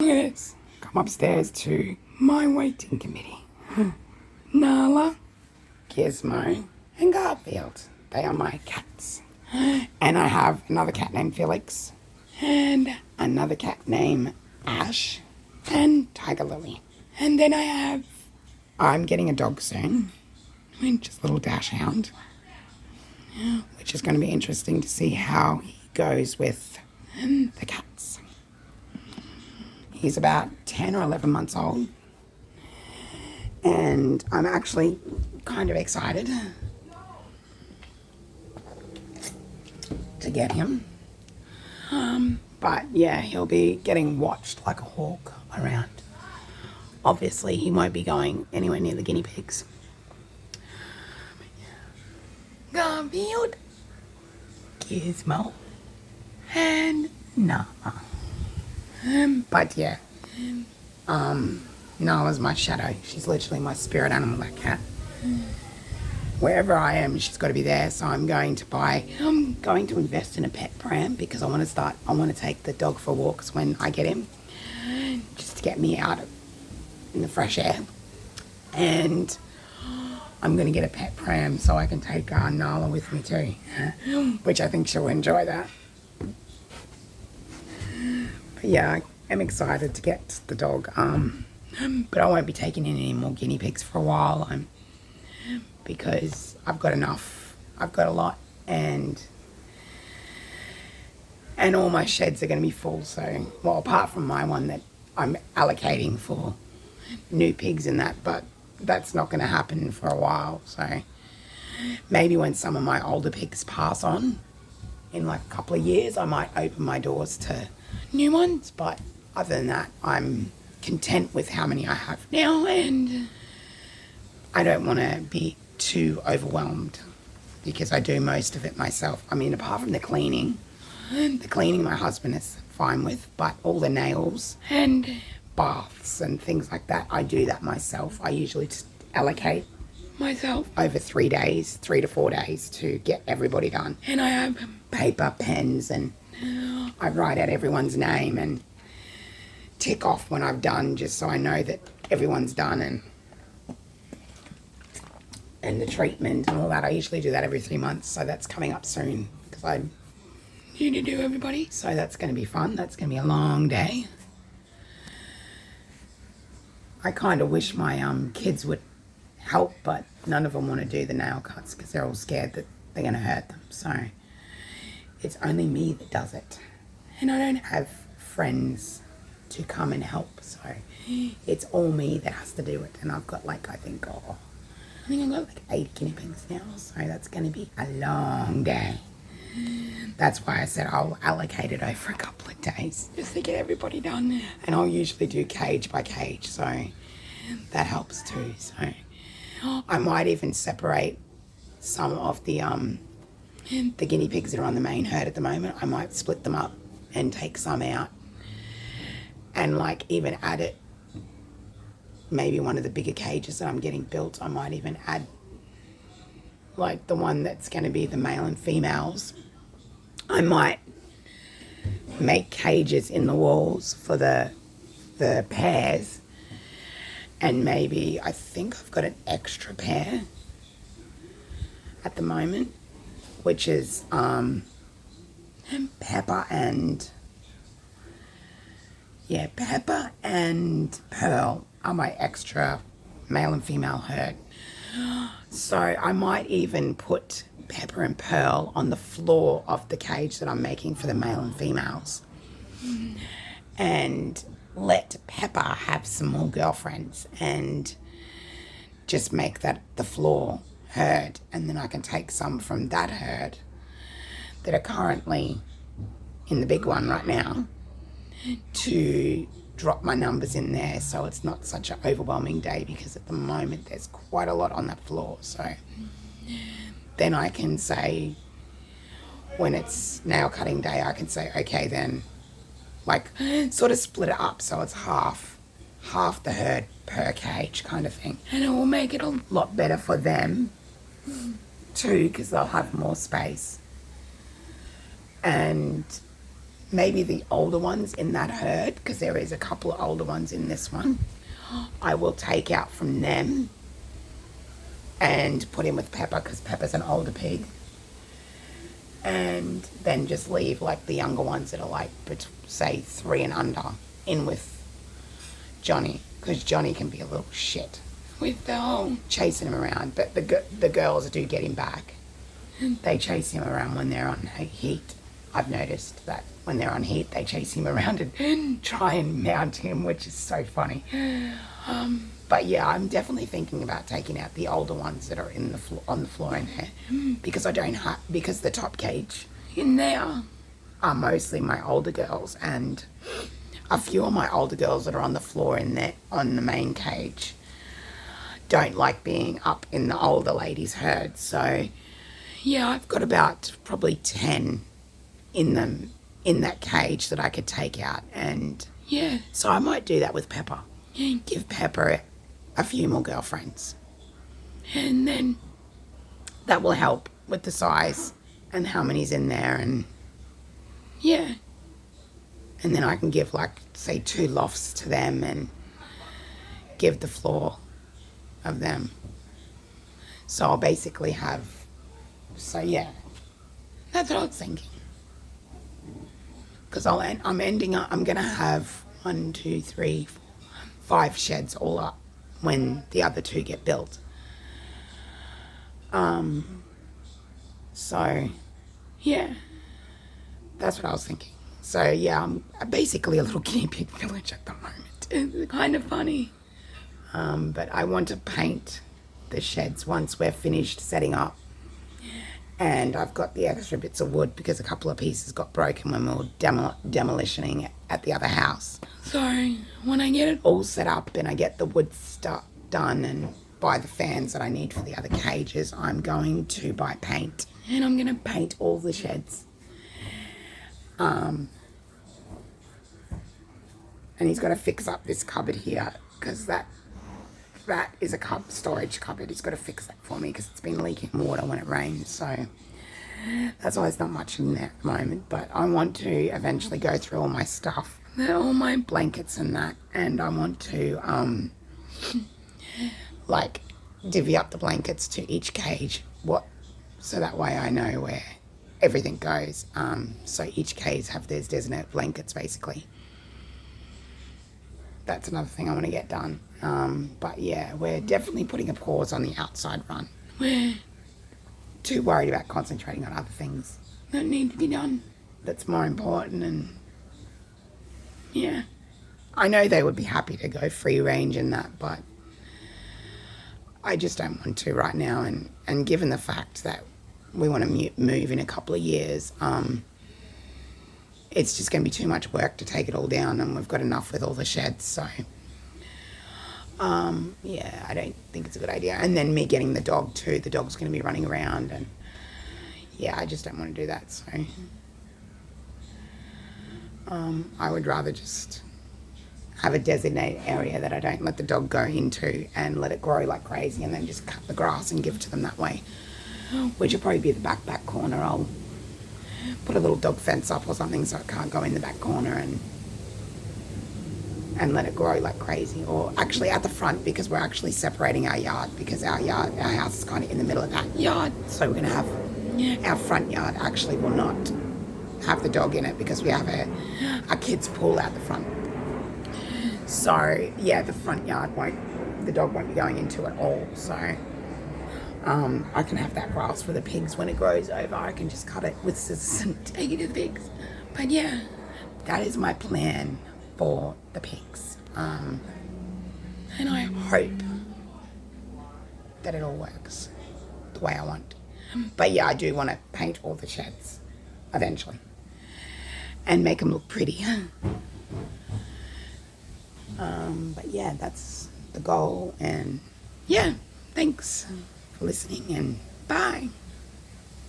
Look at this. Come upstairs to my waiting committee. Nala, Gizmo, and Garfield. They are my cats. And I have another cat named Felix, and another cat named Ash, and Tiger Lily. And then I'm getting a dog soon, just a little dash hound, which is going to be interesting to see how he goes with the cats. He's about 10 or 11 months old, and I'm actually kind of excited to get him. But yeah, he'll be getting watched like a hawk around. Obviously, he won't be going anywhere near the guinea pigs. Garfield, Gizmo, and Nala. But yeah, Nala's my shadow. She's literally my spirit animal, that cat. Wherever I am, she's got to be there. So I'm going to invest in a pet pram because I want to take the dog for walks when I get him, just to get me out in the fresh air. And I'm going to get a pet pram so I can take Nala with me too, which I think she'll enjoy that. But yeah, I'm excited to get the dog. But I won't be taking in any more guinea pigs for a while. Because I've got enough. I've got a lot, and all my sheds are going to be full. So, well, apart from my one that I'm allocating for new pigs and that, but that's not going to happen for a while. So maybe when some of my older pigs pass on in like a couple of years, I might open my doors to new ones. But other than that, I'm content with how many I have now, and I don't want to be too overwhelmed because I do most of it myself. I mean, apart from the cleaning my husband is fine with, but all the nails and baths and things like that, I do that myself. I usually just allocate myself over 3 to 4 days to get everybody done. And I have paper, pens, and I write out everyone's name and tick off when I've done, just so I know that everyone's done, and the treatment and all that. I usually do that every 3 months, so that's coming up soon because I need to do everybody. So that's going to be fun. That's going to be a long day. I kind of wish my kids would help, but none of them want to do the nail cuts because they're all scared that they're going to hurt them. So it's only me that does it, and I don't have friends to come and help. So it's all me that has to do it, and I've got I think I've got 8 guinea pigs now, so that's going to be a long day. That's why I said I'll allocate it over a couple of days, just to get everybody done. And I'll usually do cage by cage, so that helps too. So I might even separate some of the guinea pigs that are on the main herd at the moment. I might split them up and take some out, and even add it. Maybe one of the bigger cages that I'm getting built, I might even add the one that's going to be the male and females. I might make cages in the walls for the pairs, and maybe I think I've got an extra pair at the moment, which is Pepper and Pearl are my extra male and female herd. So I might even put Pepper and Pearl on the floor of the cage that I'm making for the male and females, and let Pepper have some more girlfriends and just make that the floor herd, and then I can take some from that herd that are currently in the big one right now to drop my numbers in there, so it's not such an overwhelming day, because at the moment there's quite a lot on that floor. So then I can say, when it's nail cutting day, I can say, okay, then sort of split it up so it's half the herd per cage kind of thing, and it will make it a lot better for them too, because they'll have more space. And maybe the older ones in that herd, because there is a couple of older ones in this one, I will take out from them and put in with Pepper, because Pepper's an older pig, and then just leave like the younger ones that are like, say 3 and under, in with Johnny, because Johnny can be a little shit with the whole chasing him around. But the girls do get him back. They chase him around when they're on heat. I've noticed that when they're on heat, they chase him around and try and mount him, which is so funny. But yeah, I'm definitely thinking about taking out the older ones that are in the on the floor in there, because because the top cage in there are mostly my older girls, and a few of my older girls that are on the floor in there on the main cage don't like being up in the older ladies' herd. So yeah, I've got about probably 10 in them in that cage that I could take out, and yeah, so I might do that with Pepper. Give Pepper a few more girlfriends, and then that will help with the size and how many's in there, and yeah, and then I can give like say 2 lofts to them and give the floor of them. So I'll basically have, so yeah, that's what I was thinking, because I'm gonna have 1, 2, 3, 4, 5 sheds all up when the other 2 get built. So yeah, that's what I was thinking. So yeah, I'm basically a little guinea pig village at the moment. It's kind of funny. But I want to paint the sheds once we're finished setting up, and I've got the extra bits of wood because a couple of pieces got broken when we were demolitioning at the other house. So when I get it all set up and I get the wood stuff done and buy the fans that I need for the other cages, I'm going to buy paint, and I'm going to paint all the sheds. And he's got to fix up this cupboard here, because that is a storage cupboard. He's got to fix that for me because it's been leaking water when it rains. So that's why there's not much in there at the moment. But I want to eventually go through all my stuff, all my blankets and that, and I want to like divvy up the blankets to each cage, so that way I know where everything goes. So each cage have their designated blankets basically. That's another thing I want to get done. But yeah, we're definitely putting a pause on the outside run. We're too worried about concentrating on other things that need to be done. That's more important. And yeah, I know they would be happy to go free range in that, but I just don't want to right now. And given the fact that we want to move in a couple of years, it's just going to be too much work to take it all down, and we've got enough with all the sheds. So yeah, I don't think it's a good idea. And then me getting the dog too, the dog's going to be running around, and yeah, I just don't want to do that. So I would rather just have a designated area that I don't let the dog go into and let it grow like crazy, and then just cut the grass and give it to them that way, which will probably be the back corner. I'll put a little dog fence up or something so it can't go in the back corner, and let it grow like crazy. Or actually at the front, because we're actually separating our yard, because our house is kind of in the middle of that yard. So we're going to have our front yard actually will not have the dog in it, because we have a kid's pool out the front. So yeah, the front yard the dog won't be going into at all. So I can have that grass for the pigs when it grows over. I can just cut it with scissors and take it to the pigs. But yeah, that is my plan for the pigs. And I hope that it all works the way I want. But yeah, I do want to paint all the sheds eventually and make them look pretty. But yeah, that's the goal. And yeah, thanks for listening, and bye.